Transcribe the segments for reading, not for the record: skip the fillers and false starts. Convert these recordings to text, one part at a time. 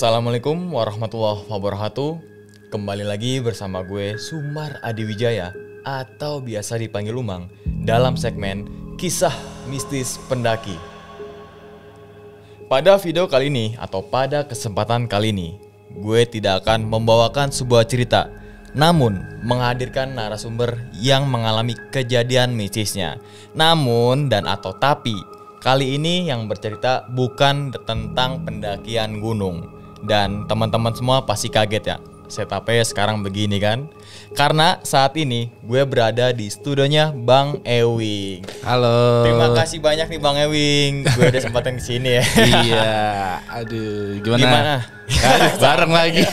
Assalamualaikum warahmatullahi wabarakatuh. Kembali lagi bersama gue Sumar Adiwijaya atau biasa dipanggil Lumang dalam segmen Kisah Mistis Pendaki. Pada video kali ini atau pada kesempatan kali ini, gue tidak akan membawakan sebuah cerita, namun menghadirkan narasumber yang mengalami kejadian mistisnya. Tapi kali ini yang bercerita bukan tentang pendakian gunung. Dan teman-teman semua pasti kaget ya, setupnya sekarang begini kan. Karena saat ini gue berada di studionya Bang Ewing. Halo. Terima kasih banyak nih Bang Ewing, gue udah sempatan kesini ya. Iya, aduh gimana? Bareng lagi.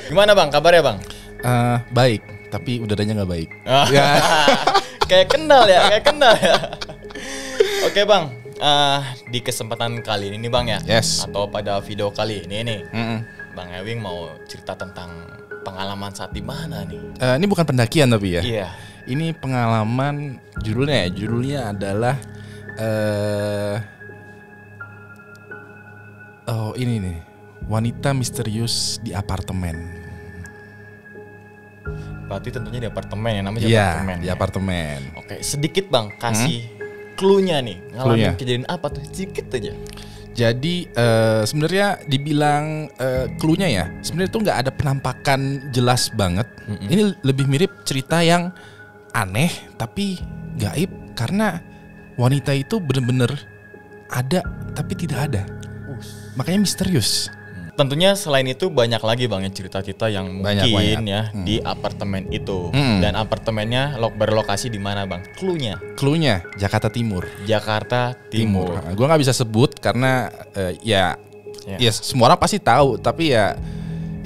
Gimana Bang, kabarnya Bang? Baik, tapi udaranya gak baik. Ya. Kayak kenal ya. Oke Bang, di kesempatan kali ini nih Bang ya, yes. Atau pada video kali ini nih, Bang Ewing mau cerita tentang pengalaman saat di mana nih? Ini bukan pendakian tapi ya. Iya. Ini pengalaman judulnya adalah ini nih, wanita misterius di apartemen. Berarti tentunya di apartemen ya, namanya apartemen. Iya, di apartemen. Oke, sedikit Bang, kasih clue-nya nih, ngalamin kejadian apa tuh, sedikit aja. Jadi sebenarnya dibilang clue-nya ya, sebenarnya itu nggak ada penampakan jelas banget. Ini lebih mirip cerita yang aneh tapi gaib karena wanita itu benar-benar ada tapi tidak ada. Makanya misterius. Tentunya selain itu banyak lagi Bang ya cerita-cerita yang mungkin banyak. Ya di apartemen itu. Dan apartemennya berlokasi di mana Bang? Clue-nya Jakarta Timur. Gue nggak bisa sebut karena ya semua orang pasti tahu, tapi ya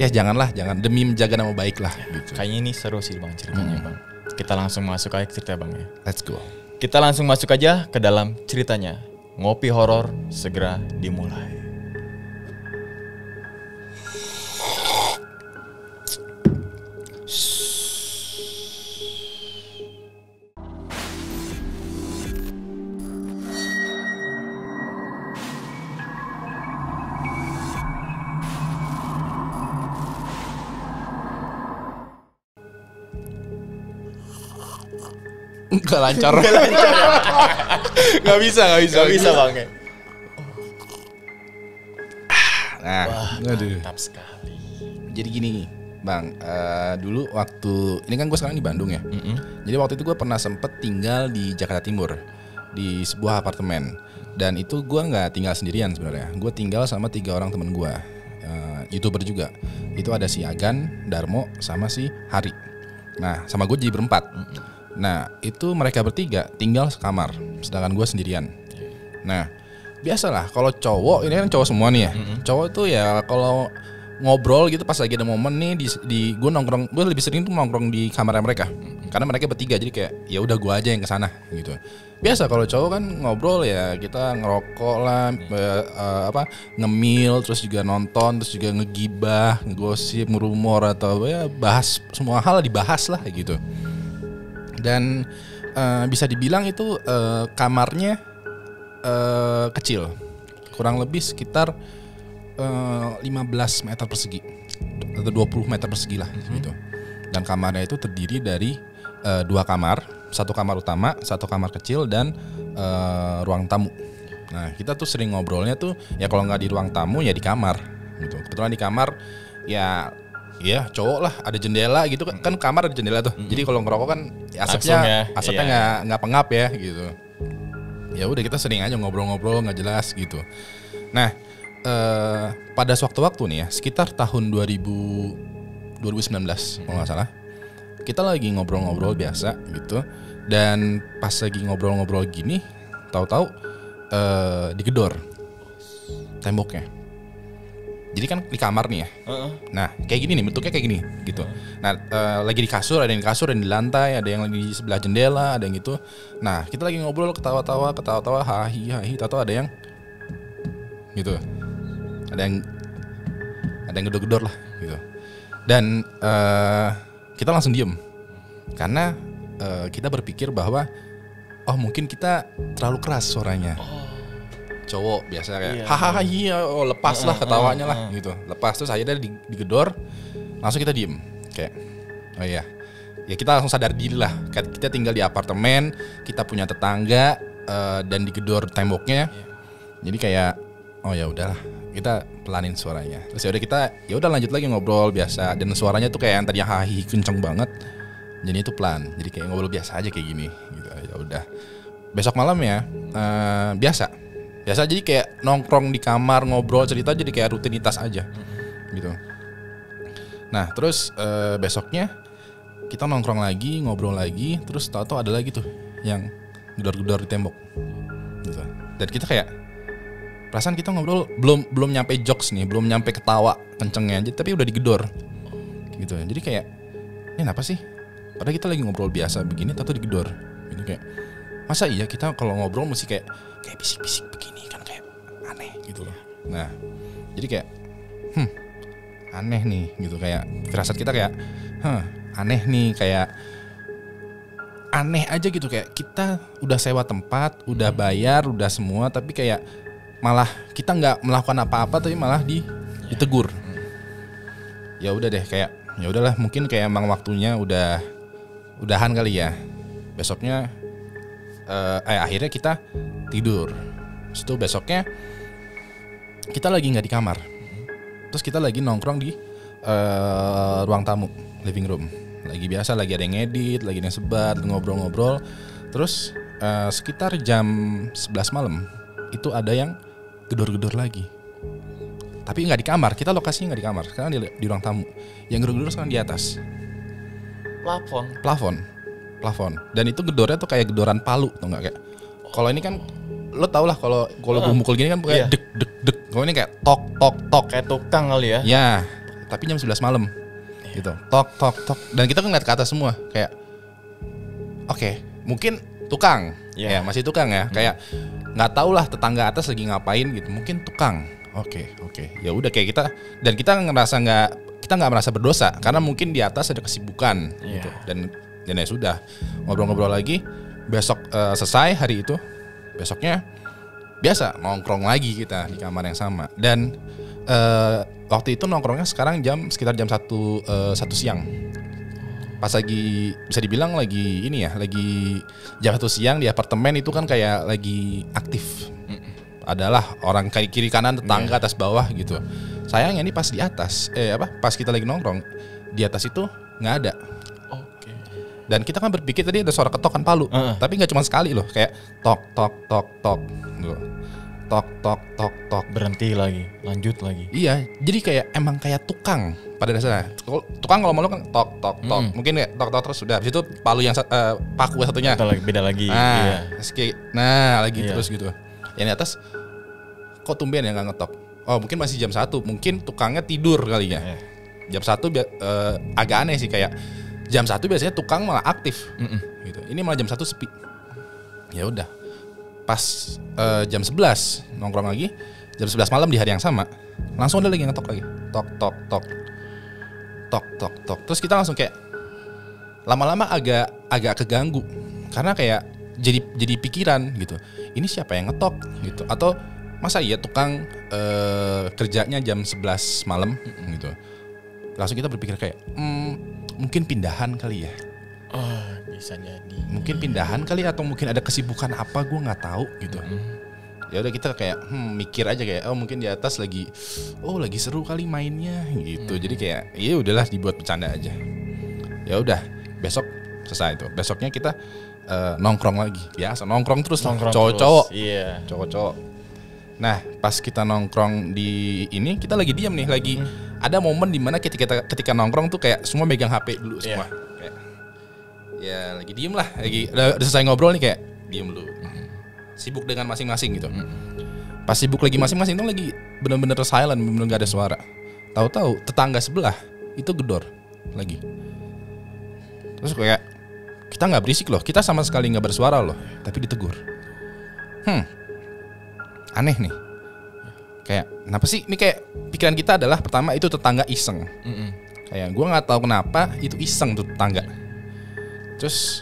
jangan demi menjaga nama baik lah. Gitu. Kayaknya ini seru sih Bang ceritanya Bang. Kita langsung masuk aja ke cerita Bang ya. Let's go. Kita langsung masuk aja ke dalam ceritanya. Ngopi horor segera dimulai. Gak lancar. Gak bisa Bang ya. Nah, mantap sekali. Jadi gini Bang, dulu waktu ini kan gue sekarang di Bandung ya. Jadi waktu itu gue pernah sempet tinggal di Jakarta Timur di sebuah apartemen. Dan itu gue nggak tinggal sendirian sebenarnya. Gue tinggal sama 3 orang temen gue, YouTuber juga. Itu ada si Agan, Darmo, sama si Hari. Nah, sama gue jadi berempat. Nah, itu mereka bertiga tinggal sekamar, sedangkan gue sendirian. Nah, biasalah kalau cowok, ini kan cowok semua nih ya. Cowok tuh ya kalau ngobrol gitu pas lagi ada momen nih di gue nongkrong, gue lebih sering tuh nongkrong di kamar mereka. Karena mereka bertiga jadi kayak ya udah gue aja yang kesana gitu. Biasa kalau cowok kan ngobrol ya kita ngerokok lah, ngemil, terus juga nonton, terus juga ngegibah, ngegosip, ngerumor atau ya bahas semua hal dibahas lah gitu. Dan bisa dibilang itu kamarnya kecil, kurang lebih sekitar 15 meter persegi atau 20 meter persegi lah gitu. Dan kamarnya itu terdiri dari 2 kamar, 1 kamar utama, 1 kamar kecil dan ruang tamu. Nah kita tuh sering ngobrolnya tuh ya kalau nggak di ruang tamu ya di kamar gitu. Kebetulan di kamar ya cowok lah, ada jendela gitu kan kamar ada jendela tuh. Jadi kalau ngerokok kan ya asapnya nggak pengap ya gitu. Ya udah kita sering aja ngobrol-ngobrol nggak jelas gitu. Nah pada sewaktu-waktu nih ya sekitar tahun 2019 kalau nggak salah, kita lagi ngobrol-ngobrol biasa gitu. Dan pas lagi ngobrol-ngobrol gini, tahu-tahu digedor temboknya. Jadi kan di kamar nih ya. Nah kayak gini nih, bentuknya kayak gini gitu. Nah lagi di kasur, ada yang di kasur, ada yang di lantai, ada yang lagi di sebelah jendela, ada yang gitu. Nah kita lagi ngobrol ketawa-tawa, hahi, tahu ada yang gitu. Ada yang gedor-gedor lah gitu. Dan kita langsung diem karena kita berpikir bahwa mungkin kita terlalu keras suaranya. cowok biasa kayak Iya. hahaha iya lepas lah ketawanya lah gitu. Lepas terus akhirnya digedor, langsung kita diem kayak oh iya. Ya kita langsung sadar diri lah. Kita tinggal di apartemen, kita punya tetangga dan digedor temboknya. Jadi kayak oh ya udahlah, kita pelanin suaranya. Terus ya udah lanjut lagi ngobrol biasa dan suaranya tuh kayak yang tadi hahi kenceng banget. Jadi itu pelan. Jadi kayak ngobrol biasa aja kayak gini gitu. Ya udah. Besok malam ya biasa jadi kayak nongkrong di kamar ngobrol cerita jadi kayak rutinitas aja gitu. Nah terus besoknya kita nongkrong lagi ngobrol lagi terus tahu-tahu ada lagi tuh yang gedor-gedor di tembok gitu. Dan kita kayak perasaan kita ngobrol belum nyampe jokes nih, belum nyampe ketawa kencengnya tapi udah digedor gitu. Jadi kayak ini apa sih? Padahal kita lagi ngobrol biasa begini tahu-tahu digedor gitu. Kayak masa iya kita kalau ngobrol mesti kayak bisik-bisik begini kan kayak aneh gitu loh. Nah jadi kayak aneh nih gitu, kayak firasat kita kayak aneh nih, kayak aneh aja gitu, kayak kita udah sewa tempat, udah bayar, udah semua tapi kayak malah kita nggak melakukan apa-apa tapi malah ditegur. Ya udah deh kayak ya udahlah mungkin kayak emang waktunya udahan kali ya. Besoknya akhirnya kita tidur. Terus itu besoknya kita lagi nggak di kamar. Terus kita lagi nongkrong di ruang tamu, living room. Lagi biasa, lagi ada yang ngedit, lagi ada yang sebat, ngobrol-ngobrol. Terus sekitar jam 11 malam itu ada yang gedor-gedor lagi. Tapi nggak di kamar, kita lokasinya nggak di kamar, sekarang di ruang tamu. Yang gedor-gedor sekarang di atas. Plafon. Dan itu gedornya tuh kayak gedoran palu, tau nggak kayak. Kalau ini kan lo tau lah kalau gue mukul gini kan kayak dek dek dek. Kalau ini kayak tok tok tok Kayak tukang kali ya. ya, tapi jam 11 malam gitu. Tok tok tok. Dan kita kan ngeliat ke atas semua kayak oke, mungkin tukang. Ya, masih tukang ya. Kayak nggak tahu lah tetangga atas lagi ngapain gitu. Mungkin tukang. Oke. Ya udah kayak kita dan kita nggak merasa berdosa karena mungkin di atas ada kesibukan gitu. Dan ya sudah ngobrol-ngobrol lagi. Besok selesai hari itu. Besoknya biasa nongkrong lagi kita di kamar yang sama. Dan waktu itu nongkrongnya sekarang sekitar jam 1 siang. Pas lagi bisa dibilang lagi ini ya, lagi jam 1 siang di apartemen itu kan kayak lagi aktif. Adalah orang kiri kanan tetangga atas bawah gitu. Sayangnya ini pas di atas pas kita lagi nongkrong di atas itu nggak ada. Dan kita kan berpikir tadi ada suara ketokan palu, tapi nggak cuma sekali loh, kayak tok tok tok tok, tok tok tok tok. Berhenti lagi, lanjut lagi. Iya, jadi kayak emang kayak tukang pada dasarnya. Tukang kalau malu kan tok tok tok, mungkin kayak tok tok terus sudah. Habis itu palu yang paku satunya. Beda lagi. Lagi terus gitu. Yang di atas kok tumben ya nggak ngetok? Oh mungkin masih jam 1, mungkin tukangnya tidur kali ya. Jam 1 agak aneh sih kayak. Jam 1 biasanya tukang malah aktif gitu. Ini malah jam 1 sepi. Ya udah. Pas jam 11 nongkrong lagi, jam 11 malam di hari yang sama, langsung ada lagi ngetok lagi. Tok tok tok. Tok tok tok. Terus kita langsung kayak lama-lama agak keganggu. Karena kayak jadi pikiran gitu. Ini siapa yang ngetok gitu. Atau masa iya tukang kerjanya jam 11 malam gitu. Langsung kita berpikir kayak mungkin pindahan kali ya. Bisa jadi. Mungkin pindahan kali atau mungkin ada kesibukan apa gue nggak tahu gitu. Ya udah kita kayak mikir aja kayak mungkin di atas lagi seru kali mainnya gitu. Jadi kayak ya udahlah dibuat bercanda aja. Ya udah besok selesai itu. Besoknya kita nongkrong lagi. Biasa nongkrong terus cowok-cowok. Iya. Cowok-cowok. Nah pas kita nongkrong di ini kita lagi diam nih lagi. Ada momen dimana ketika nongkrong tuh kayak semua megang HP dulu semua. Kayak, ya lagi diem lah, udah selesai ngobrol nih kayak diem dulu. Sibuk dengan masing-masing gitu. Pas sibuk lagi masing-masing tuh lagi bener-bener silent, bener-bener gak ada suara. Tahu-tahu tetangga sebelah itu gedor lagi. Terus kayak kita nggak berisik loh, kita sama sekali nggak bersuara loh, tapi ditegur. Aneh nih. Kayak kenapa sih? Ini kayak pikiran kita adalah pertama itu tetangga iseng. Kayak gue nggak tahu kenapa itu iseng tuh tetangga. Terus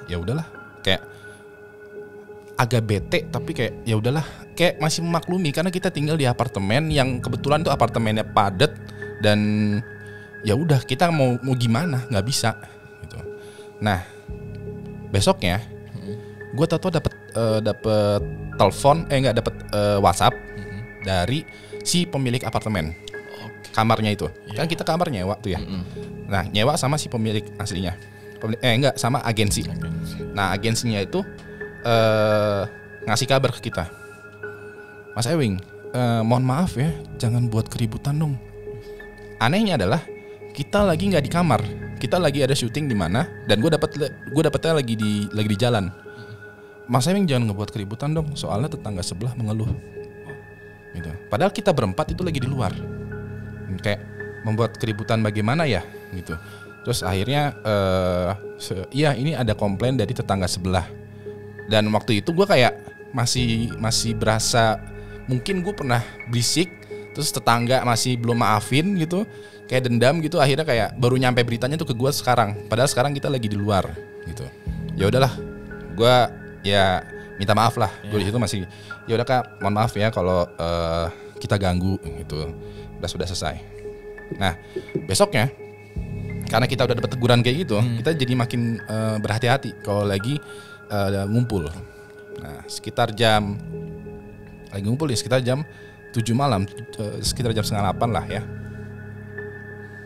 ya udahlah. Kayak agak bete, tapi kayak ya udahlah, kayak masih memaklumi karena kita tinggal di apartemen yang kebetulan tuh apartemennya padat dan ya udah kita mau gimana, nggak bisa gitu. Nah besoknya gue tahu dapet telepon, nggak dapet WhatsApp dari si pemilik apartemen. Kamarnya itu kan kita kamar nyewa tuh ya. Nah nyewa sama si pemilik aslinya, enggak sama agensi. Nah agensinya itu ngasih kabar ke kita, Mas Ewing, mohon maaf ya, jangan buat keributan dong. Anehnya adalah kita lagi nggak di kamar, kita lagi ada syuting di mana, dan gue dapetnya lagi di jalan. Mas Ewing jangan ngebuat keributan dong, soalnya tetangga sebelah mengeluh. Gitu. Padahal kita berempat itu lagi di luar. Kayak membuat keributan bagaimana ya gitu. Terus akhirnya iya ini ada komplain dari tetangga sebelah. Dan waktu itu gue kayak masih berasa mungkin gue pernah berisik, terus tetangga masih belum maafin gitu, kayak dendam gitu. Akhirnya kayak baru nyampe beritanya tuh ke gue sekarang. Padahal sekarang kita lagi di luar gitu. Ya udahlah, gue ya minta maaf lah. Gue di situ masih ya udah Kak, mohon maaf ya kalau kita ganggu gitu. Sudah selesai. Nah besoknya karena kita udah dapat teguran kayak gitu, kita jadi makin berhati-hati kalau lagi ngumpul. Nah sekitar jam 7 malam, sekitar jam 7:30 lah ya,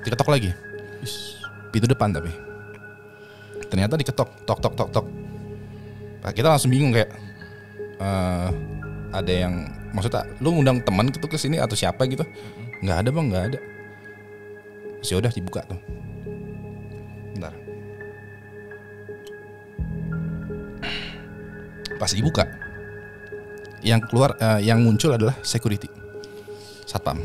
diketok lagi pintu depan, tapi ternyata diketok tok. Kita langsung bingung kayak ada yang maksudnya lu ngundang teman gitu ke sini atau siapa gitu. Nggak ada bang, nggak ada. Ya udah dibuka tuh. Bentar. Pas dibuka, yang keluar, yang muncul adalah security, satpam.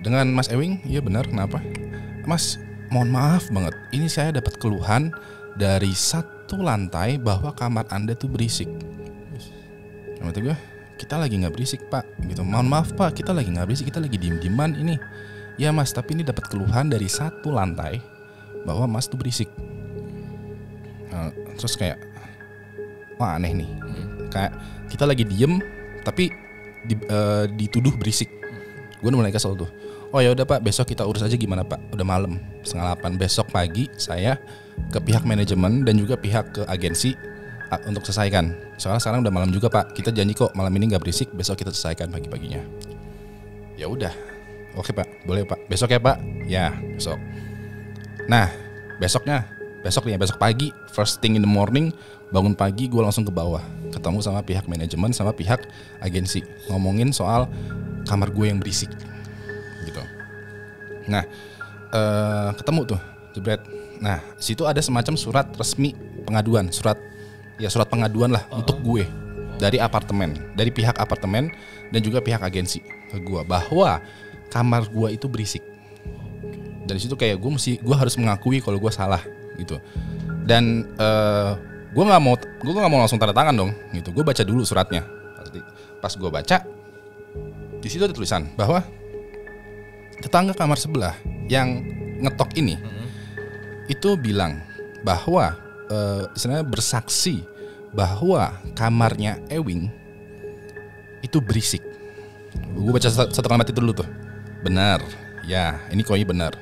Dengan Mas Ewing, iya benar, kenapa? Mas, mohon maaf banget, ini saya dapat keluhan dari satu lantai bahwa kamar Anda tuh berisik. Kata gue, kita lagi nggak berisik Pak, gitu. Mohon maaf Pak, kita lagi nggak berisik, kita lagi diem-dieman ini. Ya Mas, tapi ini dapat keluhan dari satu lantai bahwa Mas tuh berisik. Terus kayak, wah aneh nih. Kayak kita lagi diem, tapi dituduh berisik. Gue udah mulai kesel tuh. Oh ya udah Pak, besok kita urus aja gimana Pak? Udah malam, 7:30. Besok pagi saya ke pihak manajemen dan juga pihak ke agensi untuk selesaikan. Soalnya sekarang udah malam juga Pak. Kita janji kok malam ini nggak berisik. Besok kita selesaikan pagi-paginya. Ya udah, oke Pak, boleh Pak. Besok ya Pak. Ya besok. Nah besok pagi, first thing in the morning, bangun pagi gue langsung ke bawah, ketemu sama pihak manajemen sama pihak agensi, ngomongin soal kamar gue yang berisik, gitu. Nah ketemu tuh, jebret. Nah situ ada semacam surat resmi pengaduan, surat pengaduan lah untuk gue dari pihak apartemen dan juga pihak agensi ke gue bahwa kamar gue itu berisik. Dan situ kayak gue harus mengakui kalau gue salah gitu. Dan gue nggak mau langsung tanda tangan dong gitu. Gue baca dulu suratnya. Pas gue baca, di situ ada tulisan bahwa tetangga kamar sebelah yang ngetok ini itu bilang bahwa istilahnya bersaksi bahwa kamarnya Ewing itu berisik. Gue baca satu kalimat itu dulu tuh. Benar, ya ini koi benar.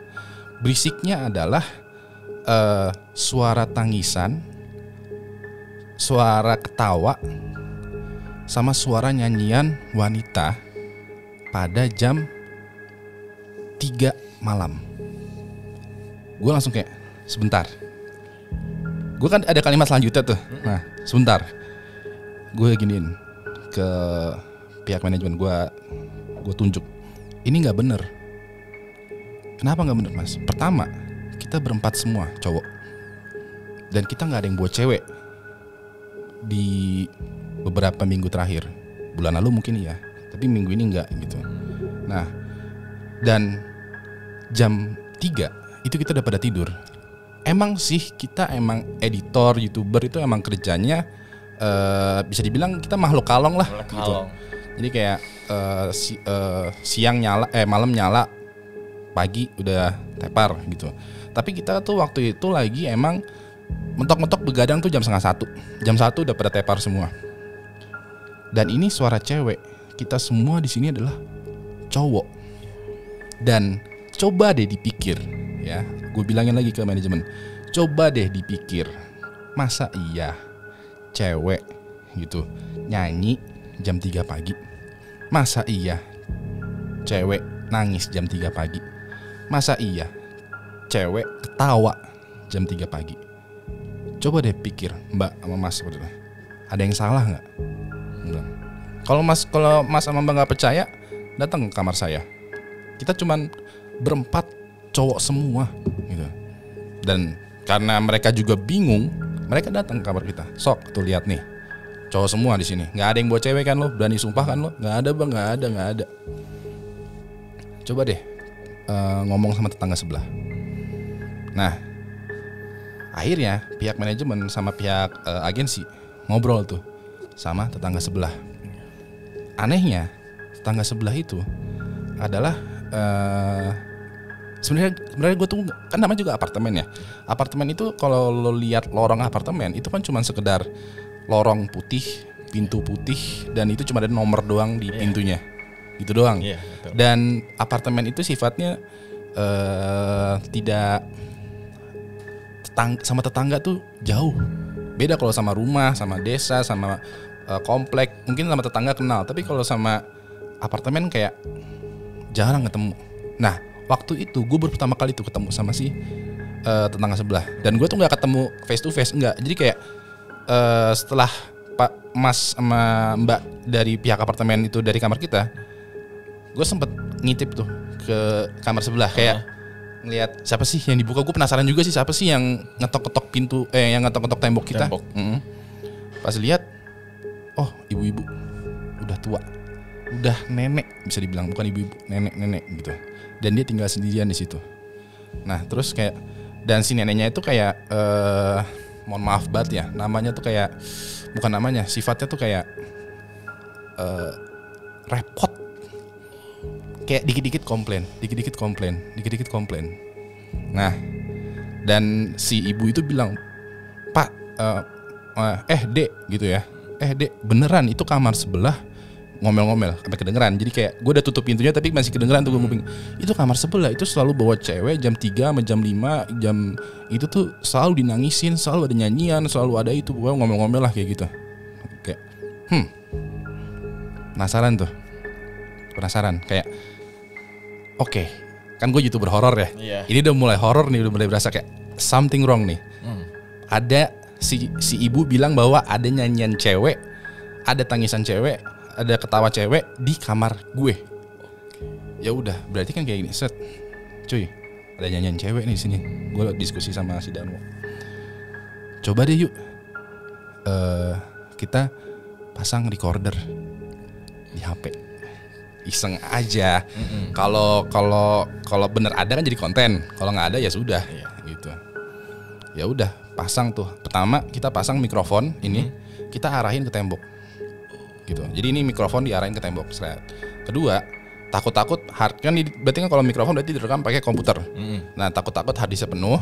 Berisiknya adalah suara tangisan, suara ketawa, sama suara nyanyian wanita pada jam 3 malam. Gue langsung kayak, sebentar. Gue kan ada kalimat selanjutnya tuh. Nah, sebentar. Gue giniin ke pihak manajemen, gue tunjuk. Ini nggak bener. Kenapa nggak bener Mas? Pertama, kita berempat semua cowok, dan kita nggak ada yang buat cewek di beberapa minggu terakhir. Bulan lalu mungkin iya, tapi minggu ini enggak gitu. Nah, dan jam 3 itu kita udah pada tidur. Emang sih kita emang editor, YouTuber itu emang kerjanya bisa dibilang kita makhluk kalong lah gitu. Jadi kayak siang nyala, malam nyala, pagi udah tepar gitu. Tapi kita tuh waktu itu lagi emang mentok-mentok begadang tuh jam 12:30. Jam 1 udah pada tepar semua. Dan ini suara cewek. Kita semua di sini adalah cowok. Dan coba deh dipikir, ya. Gue bilangin lagi ke manajemen. Coba deh dipikir. Masa iya cewek gitu nyanyi jam 3 pagi? Masa iya cewek nangis jam 3 pagi? Masa iya cewek ketawa jam 3 pagi? Coba deh pikir, Mbak sama Mas, ada yang salah nggak? Kalau Mas sama Mbak nggak percaya, datang ke kamar saya. Kita cuman berempat cowok semua, gitu. Dan karena mereka juga bingung, mereka datang ke kamar kita. Sok tuh lihat nih, cowok semua di sini. Nggak ada yang bawa cewek kan lo? Berani sumpah kan lo? Nggak ada bang, nggak ada. Coba deh ngomong sama tetangga sebelah. Nah, akhirnya pihak manajemen sama pihak agensi ngobrol tuh sama tetangga sebelah. Anehnya tetangga sebelah itu adalah sebenarnya gue tuh kan namanya juga apartemen ya. Apartemen itu kalau lo lihat lorong apartemen itu kan cuma sekedar lorong putih, pintu putih, dan itu cuma ada nomor doang di pintunya, gitu doang. Dan apartemen itu sifatnya tidak sama tetangga tuh jauh. Beda kalau sama rumah, sama desa, sama komplek, mungkin sama tetangga kenal. Tapi kalau sama apartemen kayak jarang ketemu. Nah, waktu itu gue baru pertama kali tuh ketemu sama si tetangga sebelah. Dan gue tuh nggak ketemu face to face, enggak. Jadi kayak setelah Pak Mas sama Mbak dari pihak apartemen itu dari kamar kita, gue sempet ngintip tuh ke kamar sebelah kayak ngelihat siapa sih yang dibuka. Gue penasaran juga sih siapa sih yang ngetok-ngetok pintu, yang ngetok-ngetok tembok kita. Pas lihat, oh ibu-ibu udah tua, udah nenek bisa dibilang, bukan ibu-ibu, nenek-nenek gitu. Dan dia tinggal sendirian di situ. Nah terus kayak, dan si neneknya itu kayak mohon maaf banget ya, namanya tuh kayak, bukan namanya, sifatnya tuh kayak repot. Kayak dikit-dikit komplain. Nah, dan si ibu itu bilang, Pak, Dek gitu ya. Dek, beneran itu kamar sebelah ngomel-ngomel sampai kedengeran. Jadi kayak gue udah tutup pintunya tapi masih kedengeran tuh gue ngomong. Itu kamar sebelah itu selalu bawa cewek jam 3 sama jam 5, jam itu tuh selalu dinangisin, selalu ada nyanyian, selalu ada itu, gue ngomel-ngomel lah kayak gitu. Kayak penasaran kayak oke, kan gue YouTuber horor ya. Ini udah mulai horor nih, udah mulai berasa kayak something wrong nih. Ada si ibu bilang bahwa ada nyanyian cewek, ada tangisan cewek, ada ketawa cewek di kamar gue. Ya udah, berarti kan kayak gini, set. Cuy, ada nyanyian cewek nih di sini. Gue diskusi sama si Danwo. Coba deh yuk, kita pasang recorder di HP. Iseng aja. Kalau bener ada kan jadi konten. Kalau nggak ada ya sudah, gitu. Ya udah, pasang tuh. Pertama kita pasang mikrofon ini, kita arahin ke tembok, gitu. Jadi ini mikrofon diarahin ke tembok. Kedua, takut kan berarti kan kalau mikrofon berarti direkam pakai komputer. Nah takut harddisknya penuh,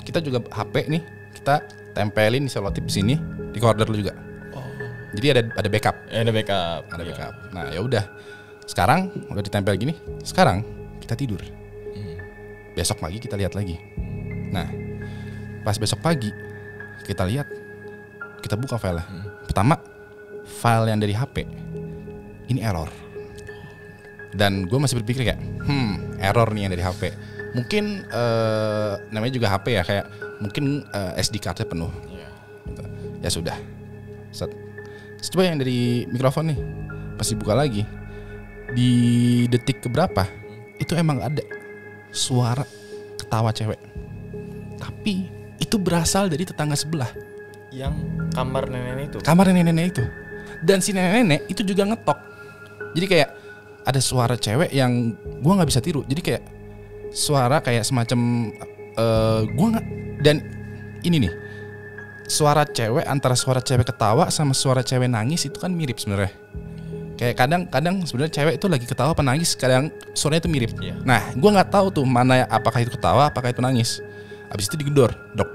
kita juga HP nih kita tempelin di selotip di sini, recorder lu juga. Jadi ada backup. Ada backup. Nah ya udah. Sekarang udah ditempel gini, sekarang kita tidur. Besok pagi kita lihat lagi. Nah, pas besok pagi kita lihat, kita buka filenya. Pertama, file yang dari HP ini error. Dan gue masih berpikir kayak, error nih yang dari HP. Mungkin namanya juga HP ya, kayak mungkin SD cardnya penuh. Gitu. Ya sudah. Coba yang dari mikrofon nih, pas dibuka lagi. Di detik keberapa itu emang ada suara ketawa cewek, tapi itu berasal dari tetangga sebelah yang kamar nenek itu. Dan si nenek itu juga ngetok. Jadi kayak ada suara cewek yang gua nggak bisa tiru. Jadi kayak suara kayak semacam gua nggak, dan ini nih suara cewek, antara suara cewek ketawa sama suara cewek nangis itu kan mirip sebenarnya. Kayak kadang sebenarnya cewek itu lagi ketawa apa nangis, kadang suaranya itu mirip. Nah, gue nggak tahu tuh mana apakah itu ketawa, apakah itu nangis. Abis itu digedor, dok.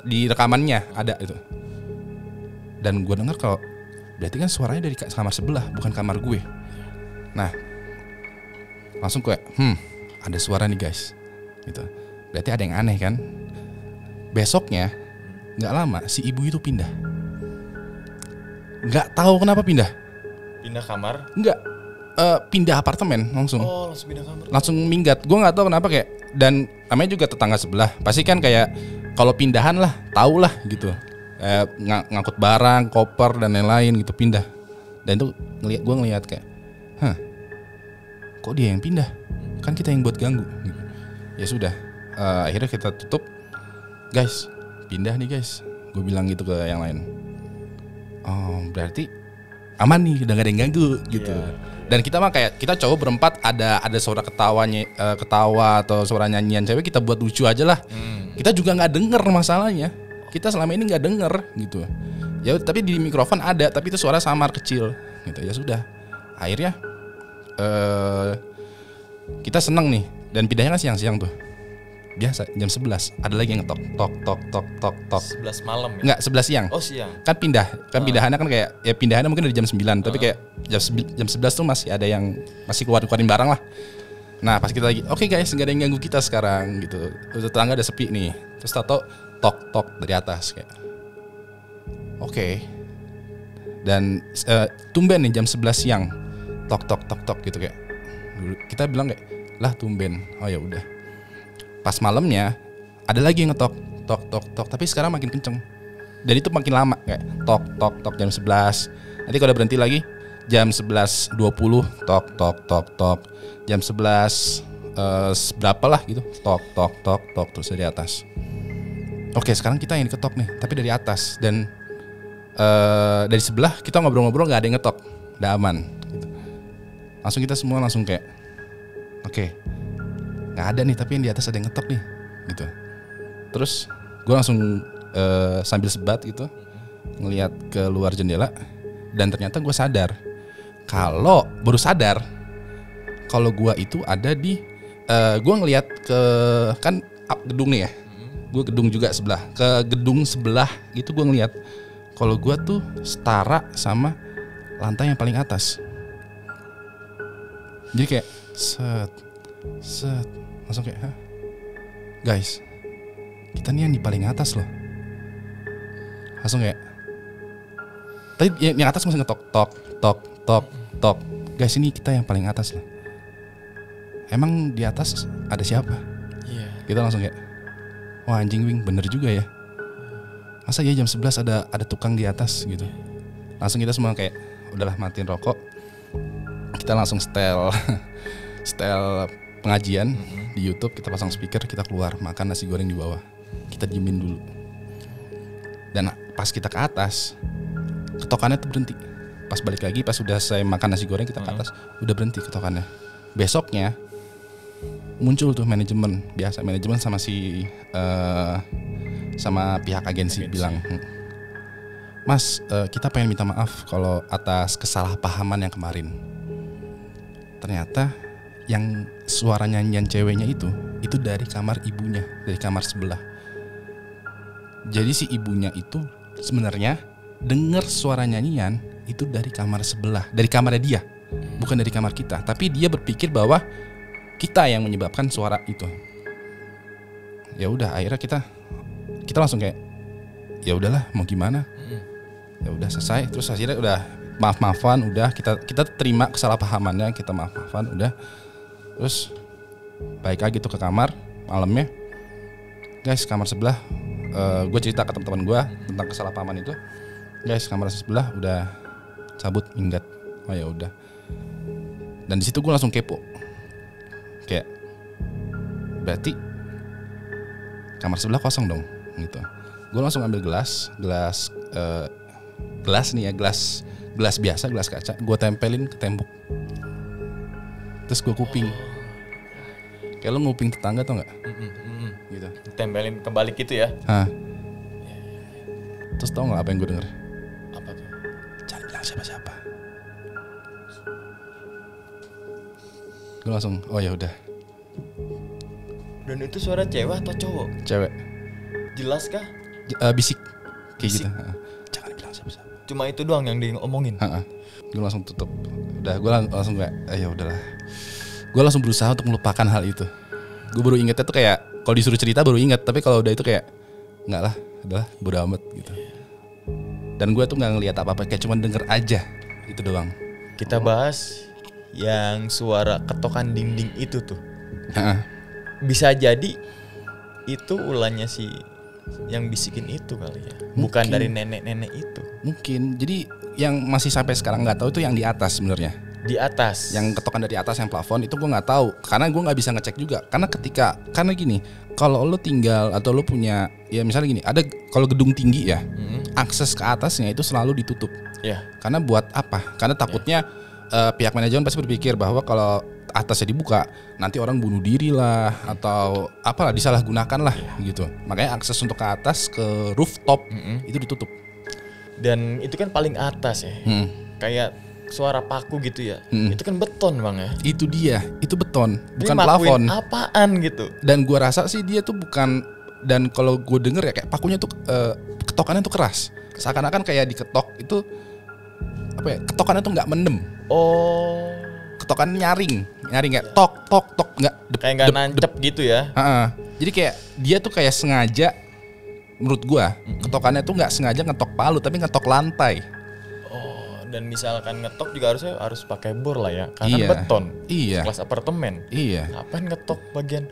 di rekamannya ada itu. Dan gue dengar kalau berarti kan suaranya dari kamar sebelah, bukan kamar gue. Nah, langsung kayak, ada suara nih guys, gitu. Berarti ada yang aneh kan? Besoknya, nggak lama si ibu itu pindah. Nggak tahu kenapa pindah. Pindah kamar? Nggak, pindah apartemen langsung. Oh, langsung pindah kamar. Langsung minggat. Gue nggak tahu kenapa kayak. Dan namanya juga tetangga sebelah. Pasti kan kayak kalau pindahan lah, tau lah gitu. Ngangkut barang, koper dan lain-lain gitu pindah. Dan itu gue ngeliat kayak, kok dia yang pindah? Kan kita yang buat ganggu. Gitu. Ya sudah, akhirnya kita tutup. Guys, pindah nih guys. Gue bilang gitu ke yang lain. Oh berarti aman nih, udah gak ada yang ganggu gitu. Dan kita mah kayak kita cowok berempat ada suara ketawa atau suara nyanyian cewek kita buat lucu aja lah. Kita juga nggak denger masalahnya. Kita selama ini nggak denger gitu. Ya tapi di mikrofon ada, tapi itu suara samar kecil gitu. Ya sudah. Akhirnya kita seneng nih dan pindahnya kan siang-siang tuh. Biasa jam 11 ada lagi yang ngetok tok. 11 malam ya? Enggak, 11 siang. Oh siang. Kan pindahannya kan kayak ya pindahannya mungkin dari jam 9, tapi kayak jam 11 tuh masih ada yang masih keluarin barang lah. Nah, pas kita lagi, oke guys, enggak ada yang ganggu kita sekarang gitu. Tetangga ada sepi nih. Terus tato tok dari atas kayak. Oke. Dan tumben nih jam 11 siang. Tok gitu kayak. Dulu kita bilang kayak, "Lah tumben." Oh ya udah. Pas malamnya ada lagi yang ngetok tok, tapi sekarang makin kenceng. Dan itu makin lama kayak tok jam 11. Nanti kalau udah berhenti lagi jam 11.20 tok. Jam 11 berapa lah gitu. Tok terus dari atas. Oke, sekarang kita yang diketok nih, tapi dari atas dan dari sebelah kita ngobrol-ngobrol nggak ada yang ngetok, udah aman. Gitu. Langsung kita semua langsung kayak, oke. Nggak ada nih, tapi yang di atas ada yang ngetok nih gitu. Terus gue langsung sambil sebat gitu ngelihat ke luar jendela. Dan ternyata gue sadar baru sadar kalau gue itu ada di gue ngelihat ke kan gedung nih ya. Gue gedung juga sebelah. Ke gedung sebelah itu gue ngelihat kalau gue tuh setara sama lantai yang paling atas. Jadi kayak set langsung kayak, guys, kita nih yang di paling atas loh. Langsung kayak, tadi yang atas masih ngetok tok. Guys, ini kita yang paling atas loh. Emang di atas ada siapa? Iya. Kita langsung kayak, wah anjing Wing, bener juga ya. Masa ya jam 11 ada tukang di atas gitu. Langsung kita semua kayak, udahlah matiin rokok. Kita langsung setel pengajian di YouTube, kita pasang speaker, kita keluar makan nasi goreng di bawah. Kita diemin dulu. Dan pas kita ke atas, ketokannya tuh berhenti. Pas balik lagi, pas udah saya makan nasi goreng kita ke atas, udah berhenti ketokannya. Besoknya muncul tuh manajemen sama sama pihak agensi bilang, Mas, kita pengen minta maaf kalau atas kesalahpahaman yang kemarin. Ternyata yang suara nyanyian ceweknya itu dari kamar ibunya, dari kamar sebelah. Jadi si ibunya itu sebenarnya dengar suara nyanyian itu dari kamar sebelah, dari kamarnya dia, bukan dari kamar kita. Tapi dia berpikir bahwa kita yang menyebabkan suara itu. Ya udah, akhirnya kita langsung kayak, ya udahlah, mau gimana? Ya udah selesai. Terus akhirnya udah maaf-maafan, udah kita terima kesalahpahamannya, kita maaf-maafan, udah. Terus balik lagi tuh ke kamar malamnya. Guys, kamar sebelah, gue cerita ke teman-teman gue tentang kesalahpahaman itu. Guys, kamar sebelah udah cabut minggat. Oh ya udah. Dan di situ gue langsung kepo. Kayak berarti kamar sebelah kosong dong gitu. Gue langsung ambil gelas nih ya, gelas biasa, gelas kaca. Gue tempelin ke tembok. Terus gue kuping. Kayak lo nguping tetangga tau gak? Gitu. Tempelin kebalik gitu ya? Terus tau gak apa yang gue denger? Apa tuh? Jangan bilang siapa-siapa. Gue langsung, oh ya udah. Dan itu suara cewek atau cowok? Cewek. Jelas kah? bisik kayak Bisik. gitu. Jangan bilang siapa-siapa. Cuma itu doang yang diomongin. Gue langsung tutup. Udah, gue langsung kayak, ya udahlah. Gue langsung berusaha untuk melupakan hal itu. Gue baru ingetnya tuh kayak, kalau disuruh cerita baru inget, tapi kalau udah itu kayak, enggak lah, udahlah, bodo amat gitu. Dan gue tuh nggak ngelihat apa-apa, kayak cuma denger aja, itu doang. Kita bahas yang suara ketokan dinding itu tuh. Bisa jadi itu ulahnya si yang bisikin itu kali ya. Bukan Mungkin. dari nenek-nenek itu. Mungkin. Jadi yang masih sampai sekarang nggak tahu itu yang di atas sebenarnya. Di atas. Yang ketokan dari atas yang plafon itu gue nggak tahu, karena gue nggak bisa ngecek juga. Karena gini, kalau lo tinggal atau lo punya, ya misalnya gini, ada kalau gedung tinggi ya, akses ke atasnya itu selalu ditutup. Ya. Karena buat apa? Karena takutnya pihak manajemen pasti berpikir bahwa kalau atasnya dibuka nanti orang bunuh diri lah atau apalah, disalahgunakan lah gitu. Makanya akses untuk ke atas ke rooftop itu ditutup. Dan itu kan paling atas ya. Kayak suara paku gitu ya. Itu kan beton Bang ya. Itu dia, itu beton, bukan Ini makuin plafon. apaan gitu. Dan gua rasa sih dia tuh bukan, dan kalau gue denger ya kayak pakunya tuh ketokannya tuh keras. Seakan-akan kayak diketok itu apa ya? Ketokannya tuh nggak mendem. Oh. Ketokan nyaring kayak tok nggak Kayak nggak nancep gitu ya. Jadi kayak dia tuh kayak sengaja, menurut gua ketokannya tuh nggak sengaja ngetok palu tapi ngetok lantai. Oh, dan misalkan ngetok juga harus pakai bor lah ya. Karena Iya. kan beton. Iya. Kelas apartemen. Iya. Ngapain ngetok bagian?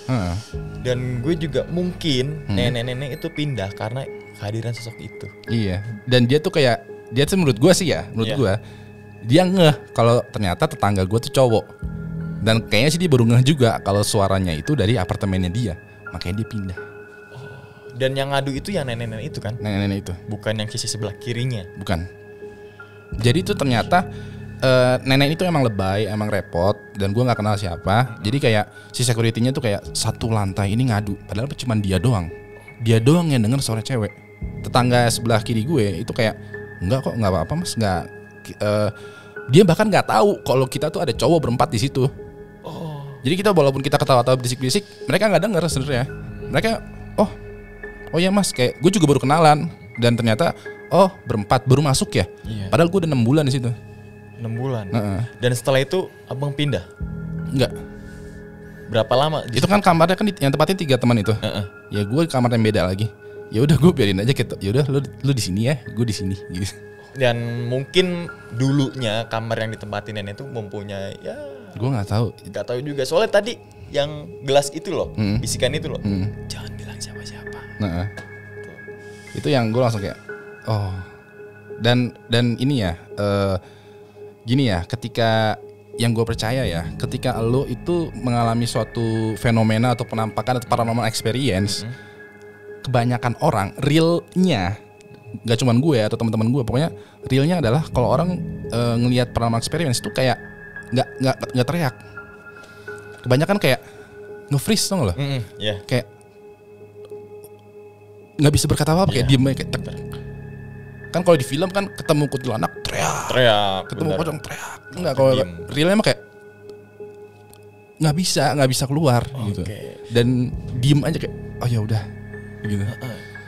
Heeh. Dan gue juga mungkin nenek-nenek itu pindah karena kehadiran sosok itu. Iya. Dan dia tuh kayak, dia tuh menurut gua sih ya, menurut Iya. gua dia ngeh kalau ternyata tetangga gua tuh cowok. Dan kayaknya sih dia baru ngeh juga kalau suaranya itu dari apartemennya dia. Makanya dia pindah. Dan yang ngadu itu yang nenek-nenek itu kan, Nenek-nenek itu. bukan yang sisi sebelah kirinya. Bukan. Jadi itu ternyata nenek itu emang lebay, emang repot, dan gue nggak kenal siapa. Jadi kayak si security-nya tuh kayak satu lantai ini ngadu, padahal cuma dia doang. Dia doang yang denger suara cewek. Tetangga sebelah kiri gue itu kayak, enggak kok, nggak apa-apa mas, nggak. Dia bahkan nggak tahu kalau kita tuh ada cowok berempat di situ. Oh, Jadi kita walaupun kita ketawa-tawa berisik-berisik, mereka nggak denger sebenarnya. Mereka, oh ya mas, kayak gue juga baru kenalan, dan ternyata berempat baru masuk ya. Iya. Padahal gue udah 6 bulan di situ. 6 bulan. Heeh. Dan setelah itu abang pindah. Enggak. Berapa lama? Itu kan kamarnya kan yang tempatin 3 teman itu. Heeh. Ya gue kamar yang beda lagi. Ya udah gue biarin aja gitu. Ya udah lu di sini ya, gue di sini gitu. Dan mungkin dulunya kamar yang ditempatin nenek itu mempunyai ya Gue nggak tahu. nggak tahu juga. Soalnya tadi yang gelas itu loh, bisikan itu loh. Jangan bilang siapa-siapa. Nah, itu yang gue langsung kayak dan ini ya gini ya, ketika yang gue percaya ya, ketika lo itu mengalami suatu fenomena atau penampakan atau paranormal experience, kebanyakan orang realnya, nggak cuman gue atau teman-teman gue, pokoknya realnya adalah kalau orang ngelihat paranormal experience itu kayak nggak teriak, kebanyakan kayak nge-freeze, tau nggak lo? Ya. Kayak nggak bisa berkata apa-apa, kayak Iya. diem aja, kayak tek. Kan kalau di film kan ketemu kuntilanak teriak, ketemu bener. pocong teriak. Enggak, kalau Diem. realnya mah kayak nggak bisa keluar gitu. Dan diem aja kayak ya udah gitu.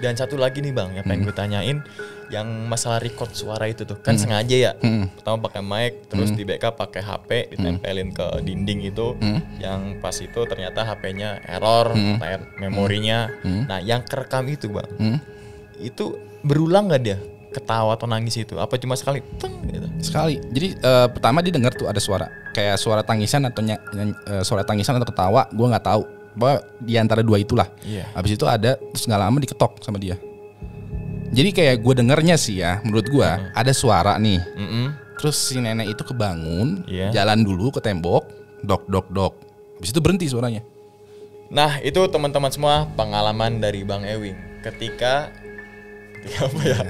Dan satu lagi nih bang, yang pengen gue tanyain, yang masalah record suara itu tuh kan sengaja ya. Pertama pakai mic, terus di backup pakai HP, ditempelin ke dinding itu. Yang pas itu ternyata HP-nya error, memorinya. Nah yang kerekam itu bang, itu berulang nggak dia ketawa atau nangis itu? Apa cuma sekali? Teng, gitu. Sekali. Jadi pertama dia dengar tuh ada suara, kayak suara tangisan atau suara tangisan atau ketawa, gue nggak tahu. Bahwa di antara dua itulah. Iya. Habis itu ada, terus nggak lama diketok sama dia. Jadi kayak gue dengernya sih ya, menurut gue ada suara nih. Terus si nenek itu kebangun, Iya. jalan dulu ke tembok, dok. Habis itu berhenti suaranya. Nah itu teman-teman semua pengalaman dari Bang Ewing ketika apa ya?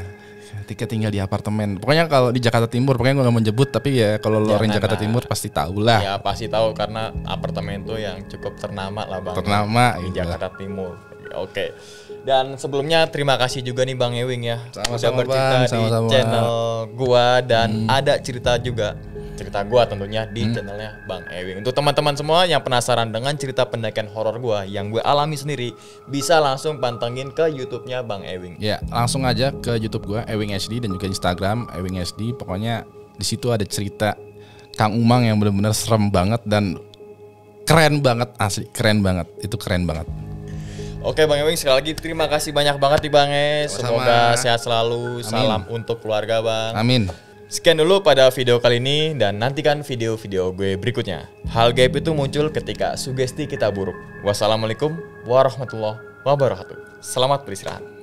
Ketika tinggal di apartemen. Pokoknya kalau di Jakarta Timur, pokoknya gue gak mau nyebut, tapi ya kalau lo orang Jangan Jakarta lah. Timur pasti tahu lah. Ya pasti tahu karena apartemen itu yang cukup ternama lah bang. Ternama, di gitu. Jakarta Timur. Oke. Dan sebelumnya terima kasih juga nih Bang Ewing ya. Sama-sama, udah bercerita Bang. di Sama-sama. channel gua dan ada cerita juga cerita gue tentunya di channelnya Bang Ewing. Untuk teman-teman semua yang penasaran dengan cerita pendakian horor gue yang gue alami sendiri, bisa langsung pantengin ke YouTube-nya Bang Ewing. Ya, langsung aja ke YouTube gue Ewing HD dan juga Instagram Ewing HD. Pokoknya di situ ada cerita Kang Umang yang benar-benar serem banget dan keren banget, asli keren banget. Itu keren banget. Oke Bang Ewing, sekali lagi terima kasih banyak banget nih Bang Semoga sehat selalu. Amin. Salam untuk keluarga Bang. Amin. Sekian dulu pada video kali ini dan nantikan video-video gue berikutnya. Hal gaib itu muncul ketika sugesti kita buruk. Wassalamualaikum warahmatullahi wabarakatuh. Selamat beristirahat.